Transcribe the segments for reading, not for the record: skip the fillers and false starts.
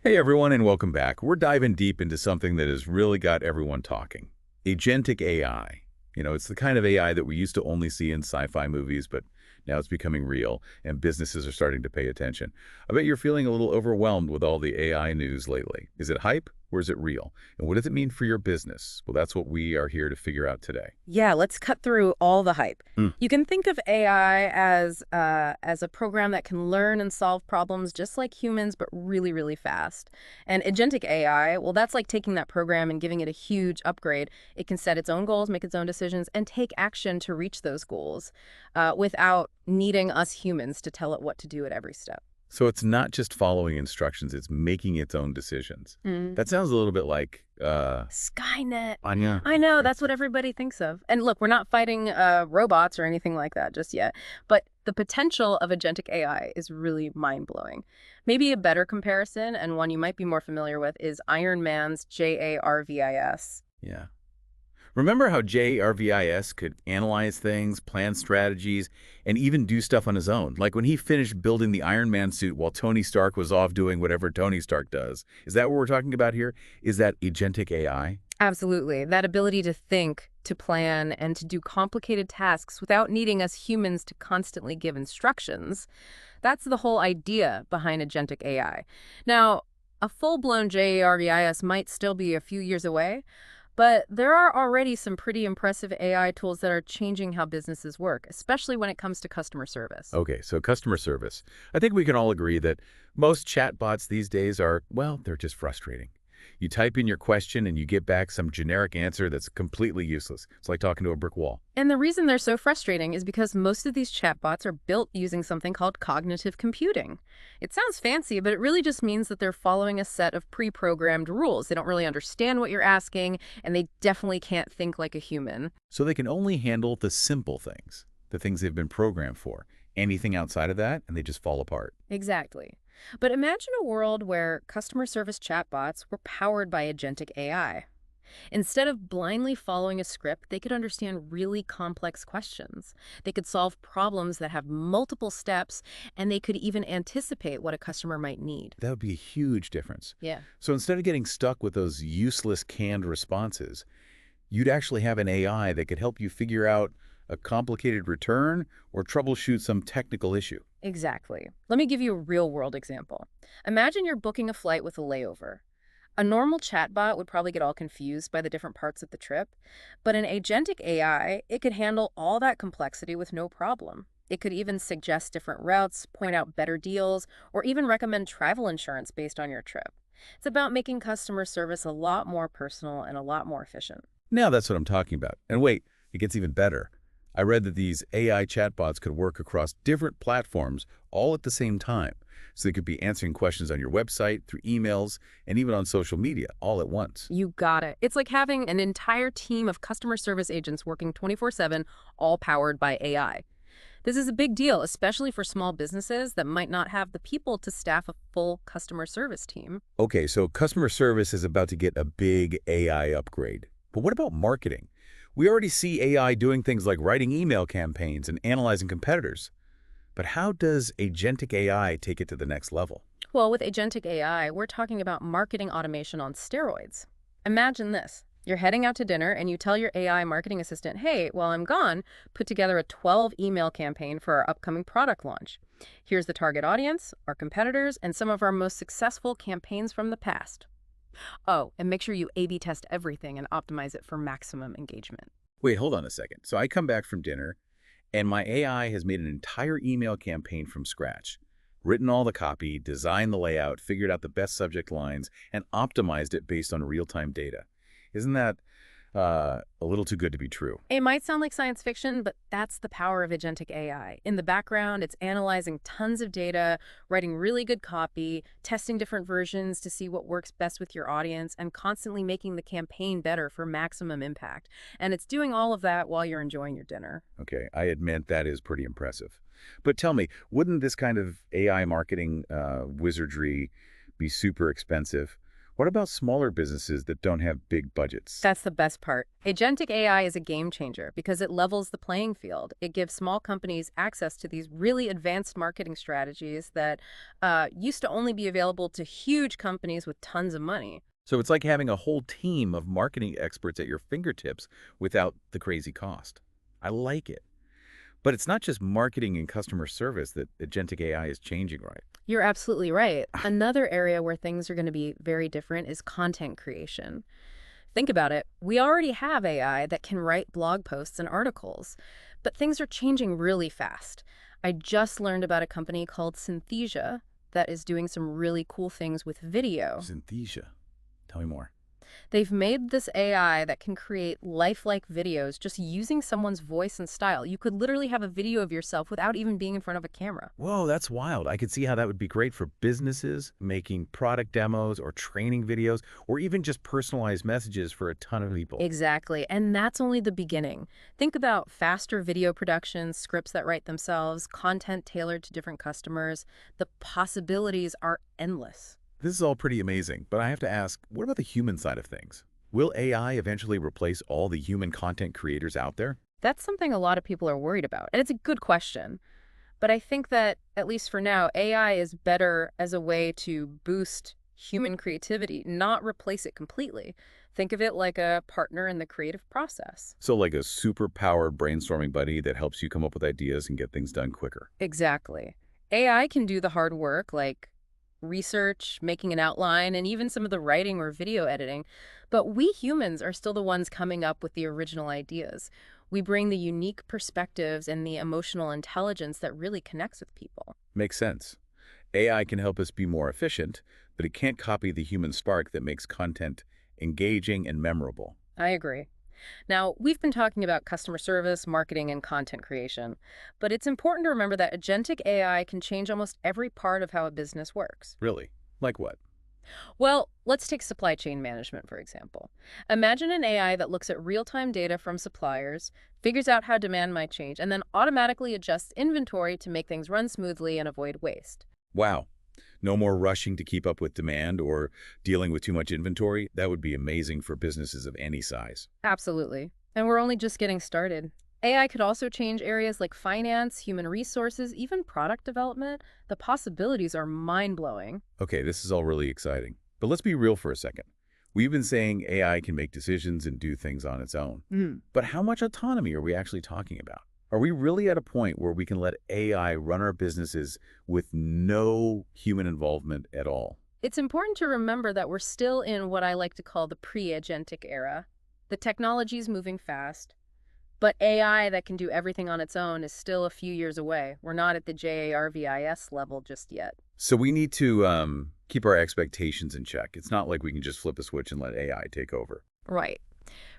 Hey everyone, and welcome back. We're diving deep into something that has really got everyone talking. Agentic AI. It's the kind of AI that we used to only see in sci-fi movies, but now it's becoming real, and businesses are starting to pay attention. I bet you're feeling a little overwhelmed with all the AI news lately. Is it hype or is it real? And what does it mean for your business? Well, that's what we are here to figure out today. Yeah, let's cut through all the hype. Hmm. You can think of AI as a program that can learn and solve problems just like humans, but really, really fast. And agentic AI, well, that's like taking that program and giving it a huge upgrade. It can set its own goals, make its own decisions, and take action to reach those goals without needing us humans to tell it what to do at every step. So it's not just following instructions, it's making its own decisions. Mm. That sounds a little bit like, Skynet. Anya. I know, that's what everybody thinks of. And look, we're not fighting robots or anything like that just yet, but the potential of agentic AI is really mind-blowing. Maybe a better comparison, and one you might be more familiar with, is Iron Man's J.A.R.V.I.S. Yeah. Remember how J.A.R.V.I.S could analyze things, plan strategies, and even do stuff on his own? Like when he finished building the Iron Man suit while Tony Stark was off doing whatever Tony Stark does. Is that what we're talking about here? Is that agentic AI? Absolutely. That ability to think, to plan, and to do complicated tasks without needing us humans to constantly give instructions. That's the whole idea behind agentic AI. Now, a full-blown JARVIS might still be a few years away, but there are already some pretty impressive AI tools that are changing how businesses work, especially when it comes to customer service. Okay, so customer service. I think we can all agree that most chatbots these days are, well, they're just frustrating. You type in your question and you get back some generic answer that's completely useless. It's like talking to a brick wall. And the reason they're so frustrating is because most of these chatbots are built using something called cognitive computing. It sounds fancy, but it really just means that they're following a set of pre-programmed rules. They don't really understand what you're asking, and they definitely can't think like a human. So they can only handle the simple things, the things they've been programmed for. Anything outside of that, and they just fall apart. Exactly. But imagine a world where customer service chatbots were powered by agentic AI. Instead of blindly following a script, they could understand really complex questions. They could solve problems that have multiple steps, and they could even anticipate what a customer might need. That would be a huge difference. Yeah. So instead of getting stuck with those useless canned responses, you'd actually have an AI that could help you figure out a complicated return or troubleshoot some technical issue. Exactly. Let me give you a real-world example. Imagine you're booking a flight with a layover. A normal chatbot would probably get all confused by the different parts of the trip, but an agentic AI, it could handle all that complexity with no problem. It could even suggest different routes, point out better deals, or even recommend travel insurance based on your trip. It's about making customer service a lot more personal and a lot more efficient. Now that's what I'm talking about. And wait, it gets even better. I read that these AI chatbots could work across different platforms all at the same time. So they could be answering questions on your website, through emails, and even on social media all at once. You got it. It's like having an entire team of customer service agents working 24/7, all powered by AI. This is a big deal, especially for small businesses that might not have the people to staff a full customer service team. Okay, so customer service is about to get a big AI upgrade. But what about marketing? We already see AI doing things like writing email campaigns and analyzing competitors. But how does agentic AI take it to the next level? Well, with agentic AI, we're talking about marketing automation on steroids. Imagine this. You're heading out to dinner and you tell your AI marketing assistant, hey, while I'm gone, put together a 12 email campaign for our upcoming product launch. Here's the target audience, our competitors, and some of our most successful campaigns from the past. Oh, and make sure you A/B test everything and optimize it for maximum engagement. Wait, hold on a second. So I come back from dinner, and my AI has made an entire email campaign from scratch, written all the copy, designed the layout, figured out the best subject lines, and optimized it based on real-time data. Isn't that a little too good to be true? It might sound like science fiction, but that's the power of agentic AI. In the background, it's analyzing tons of data, writing really good copy, testing different versions to see what works best with your audience, and constantly making the campaign better for maximum impact. And it's doing all of that while you're enjoying your dinner. Okay, I admit that is pretty impressive. But tell me, wouldn't this kind of AI marketing wizardry be super expensive? What about smaller businesses that don't have big budgets? That's the best part. Agentic AI is a game changer because it levels the playing field. It gives small companies access to these really advanced marketing strategies that used to only be available to huge companies with tons of money. So it's like having a whole team of marketing experts at your fingertips without the crazy cost. I like it. But it's not just marketing and customer service that agentic AI is changing, right? You're absolutely right. Another area where things are going to be very different is content creation. Think about it. We already have AI that can write blog posts and articles, but things are changing really fast. I just learned about a company called Synthesia that is doing some really cool things with video. Synthesia. Tell me more. They've made this AI that can create lifelike videos just using someone's voice and style. You could literally have a video of yourself without even being in front of a camera. Whoa, that's wild. I could see how that would be great for businesses, making product demos or training videos, or even just personalized messages for a ton of people. Exactly. And that's only the beginning. Think about faster video productions, scripts that write themselves, content tailored to different customers. The possibilities are endless. This is all pretty amazing, but I have to ask, what about the human side of things? Will AI eventually replace all the human content creators out there? That's something a lot of people are worried about. And it's a good question. But I think that, at least for now, AI is better as a way to boost human creativity, not replace it completely. Think of it like a partner in the creative process. So like a super-powered brainstorming buddy that helps you come up with ideas and get things done quicker. Exactly. AI can do the hard work, like research, making an outline, and even some of the writing or video editing. But we humans are still the ones coming up with the original ideas. We bring the unique perspectives and the emotional intelligence that really connects with people. Makes sense. AI can help us be more efficient, but it can't copy the human spark that makes content engaging and memorable. I agree. Now, we've been talking about customer service, marketing, and content creation, but it's important to remember that agentic AI can change almost every part of how a business works. Really? Like what? Well, let's take supply chain management, for example. Imagine an AI that looks at real-time data from suppliers, figures out how demand might change, and then automatically adjusts inventory to make things run smoothly and avoid waste. Wow. No more rushing to keep up with demand or dealing with too much inventory. That would be amazing for businesses of any size. Absolutely. And we're only just getting started. AI could also change areas like finance, human resources, even product development. The possibilities are mind-blowing. Okay, this is all really exciting. But let's be real for a second. We've been saying AI can make decisions and do things on its own. But how much autonomy are we actually talking about? Are we really at a point where we can let AI run our businesses with no human involvement at all? It's important to remember that we're still in what I like to call the pre-agentic era. The technology's moving fast, but AI that can do everything on its own is still a few years away. We're not at the J.A.R.V.I.S level just yet. So we need to keep our expectations in check. It's not like we can just flip a switch and let AI take over. Right.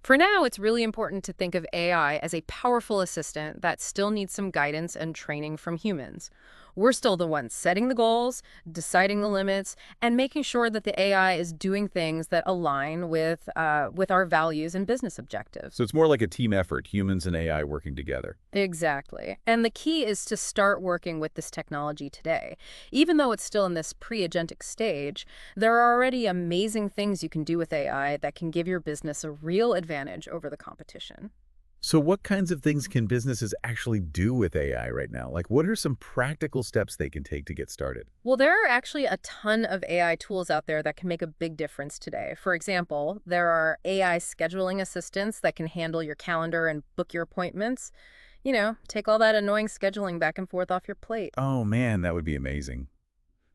For now, it's really important to think of AI as a powerful assistant that still needs some guidance and training from humans. We're still the ones setting the goals, deciding the limits, and making sure that the AI is doing things that align with our values and business objectives. So it's more like a team effort, humans and AI working together. Exactly. And the key is to start working with this technology today. Even though it's still in this pre-agentic stage, there are already amazing things you can do with AI that can give your business a real advantage over the competition. So what kinds of things can businesses actually do with AI right now? Like what are some practical steps they can take to get started? Well, there are actually a ton of AI tools out there that can make a big difference today. For example, there are AI scheduling assistants that can handle your calendar and book your appointments. Take all that annoying scheduling back and forth off your plate. Oh man, that would be amazing.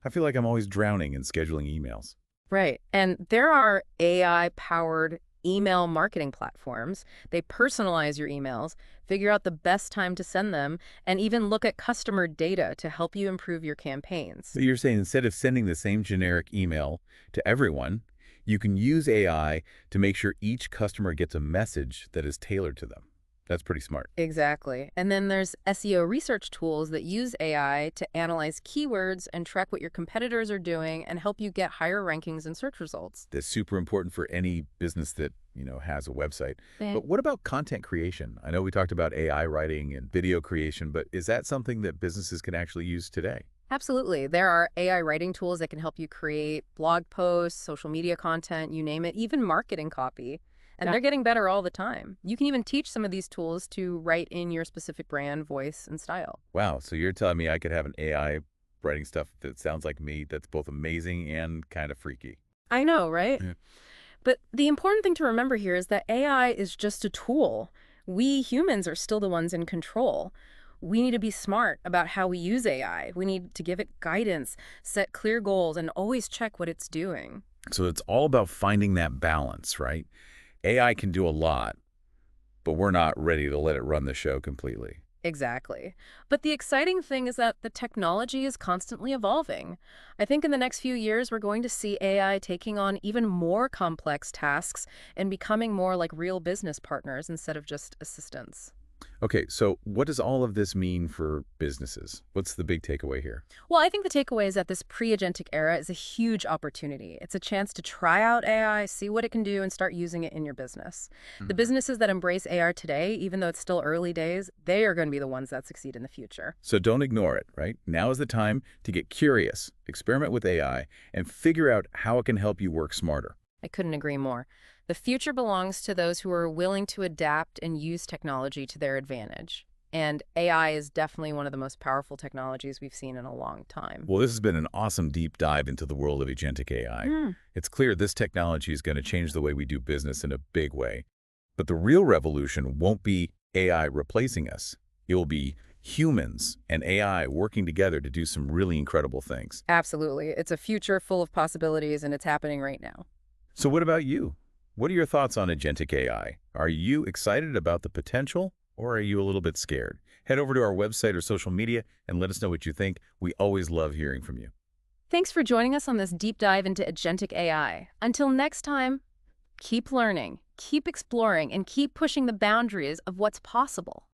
I feel like I'm always drowning in scheduling emails. Right. And there are AI-powered email marketing platforms. They personalize your emails, figure out the best time to send them, and even look at customer data to help you improve your campaigns. So you're saying instead of sending the same generic email to everyone, you can use AI to make sure each customer gets a message that is tailored to them. That's pretty smart. Exactly. And then there's SEO research tools that use AI to analyze keywords and track what your competitors are doing and help you get higher rankings in search results. That's super important for any business that, has a website. Eh, But what about content creation? I know we talked about AI writing and video creation, but is that something that businesses can actually use today? Absolutely. There are AI writing tools that can help you create blog posts, social media content, you name it, even marketing copy. And they're getting better all the time. You can even teach some of these tools to write in your specific brand, voice, and style. Wow, so you're telling me I could have an AI writing stuff that sounds like me that's both amazing and kind of freaky. I know, right? Yeah. But the important thing to remember here is that AI is just a tool. We humans are still the ones in control. We need to be smart about how we use AI. We need to give it guidance, set clear goals, and always check what it's doing. So it's all about finding that balance, right? AI can do a lot, but we're not ready to let it run the show completely. Exactly. But the exciting thing is that the technology is constantly evolving. I think in the next few years, we're going to see AI taking on even more complex tasks and becoming more like real business partners instead of just assistants. Okay, so what does all of this mean for businesses? What's the big takeaway here? Well, I think the takeaway is that this pre-agentic era is a huge opportunity. It's a chance to try out AI, see what it can do, and start using it in your business. The Mhm. businesses that embrace AI today, even though it's still early days, they are going to be the ones that succeed in the future. So don't ignore it, right? Now is the time to get curious, experiment with AI, and figure out how it can help you work smarter. I couldn't agree more. The future belongs to those who are willing to adapt and use technology to their advantage. And AI is definitely one of the most powerful technologies we've seen in a long time. Well, this has been an awesome deep dive into the world of agentic AI. Mm, It's clear this technology is going to change the way we do business in a big way. But the real revolution won't be AI replacing us. It will be humans and AI working together to do some really incredible things. absolutely. It's a future full of possibilities, and it's happening right now. So what about you? What are your thoughts on agentic AI? Are you excited about the potential or are you a little bit scared? Head over to our website or social media and let us know what you think. We always love hearing from you. Thanks for joining us on this deep dive into agentic AI. Until next time, keep learning, keep exploring, and keep pushing the boundaries of what's possible.